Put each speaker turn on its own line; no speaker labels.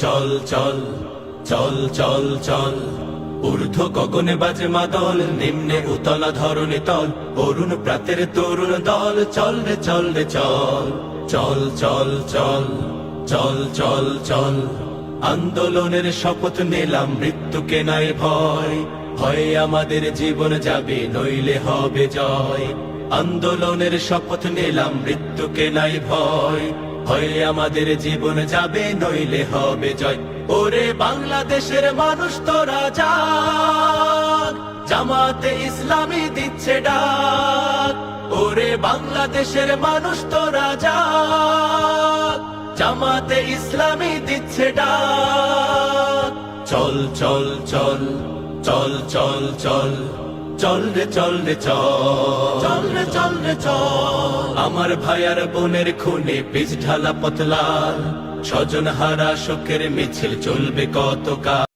চল চল চল চল চল ঊর্ধ্ব গগনে বাজে মাদল, নিম্নে উতলা ধরণী তল, অরুণ প্রাতের তরুণ দল। চল রে চল রে চল, চল চল চল চল চল চল। আন্দোলনের শপথ নিলাম, মৃত্যুকে নাই ভয়, ভয়ে আমাদের জীবন যাবে নইলে হবে জয়। আন্দোলনের শপথ নিলাম, মৃত্যুকে নাই ভয়, ভয়ে আমাদের জীবন যাবে নইলে হবে জয়। ওরে বাংলাদেশের মানুষ তোরা জাগ, জামাতে ইসলামী দিচ্ছে ডাক। ওরে বাংলাদেশের মানুষ তোরা জাগ, জামাতে ইসলামী দিচ্ছে ডাক। চল চল চল চল চল চল চল রে চল রে চল, চল রে চল রে চল। আমার ভাই আর বোনের খুনে পিচ ঢালা পথ লাল, স্বজন হারা শোকের মিছিল চলবে কতকাল।